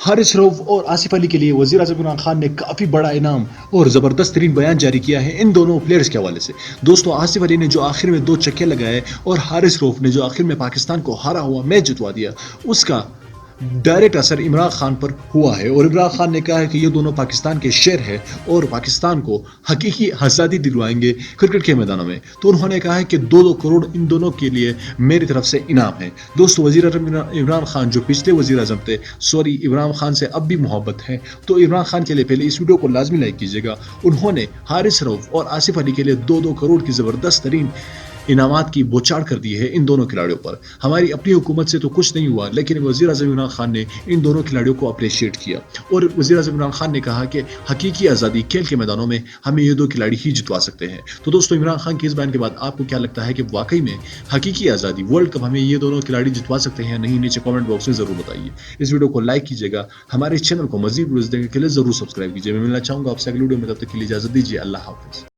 حارث رؤف اور آصف علی کے لیے وزیر اعظم عمران خان نے کافی بڑا انعام اور زبردست ترین بیان جاری کیا ہے ان دونوں پلیئرز کے حوالے سے. دوستو آصف علی نے جو آخر میں 2 چھکے لگائے اور حارث رؤف نے جو آخر میں پاکستان کو ہارا ہوا میچ جتوا دیا، اس کا ڈائریکٹ اثر عمران خان پر ہوا ہے. اور عمران خان نے کہا ہے کہ یہ دونوں پاکستان کے شیر ہیں اور پاکستان کو حقیقی آزادی دلوائیں گے کرکٹ کے میدانوں میں. تو انہوں نے کہا ہے کہ 2 کروڑ ان دونوں کے لیے میری طرف سے انعام ہے. دوستو وزیر اعظم عمران خان جو پچھلے وزیر اعظم تھے، سوری عمران خان سے اب بھی محبت ہے، تو عمران خان کے لیے پہلے اس ویڈیو کو لازمی لائک کیجیے گا. انہوں نے حارث رؤف اور آصف علی کے لیے 2 کروڑ کی زبردست ترین انعامات کی بوچھاڑ کر دی ہے ان دونوں کھلاڑیوں پر. ہماری اپنی حکومت سے تو کچھ نہیں ہوا، لیکن وزیر اعظم عمران خان نے ان دونوں کھلاڑیوں کو اپریشیٹ کیا اور وزیر اعظم عمران خان نے کہا کہ حقیقی آزادی کھیل کے میدانوں میں ہمیں یہ 2 کھلاڑی ہی جتوا سکتے ہیں. تو دوستو عمران خان کے اس بیان کے بعد آپ کو کیا لگتا ہے کہ واقعی میں حقیقی آزادی ورلڈ کپ ہمیں یہ دونوں کھلاڑی جتوا سکتے ہیں یا نہیں؟ نیچے کامنٹ باکس میں ضرور بتائیے. اس ویڈیو کو لائک کیجیے گا، ہمارے چینل کو مزید ویڈیوز دیکھنے کے لیے ضرور سبسکرائب کیجیے. میں ملنا چاہوں گا آپ سے اگلی ویڈیو میں، تب تک کے لیے اجازت دیجیے. اللہ حافظ.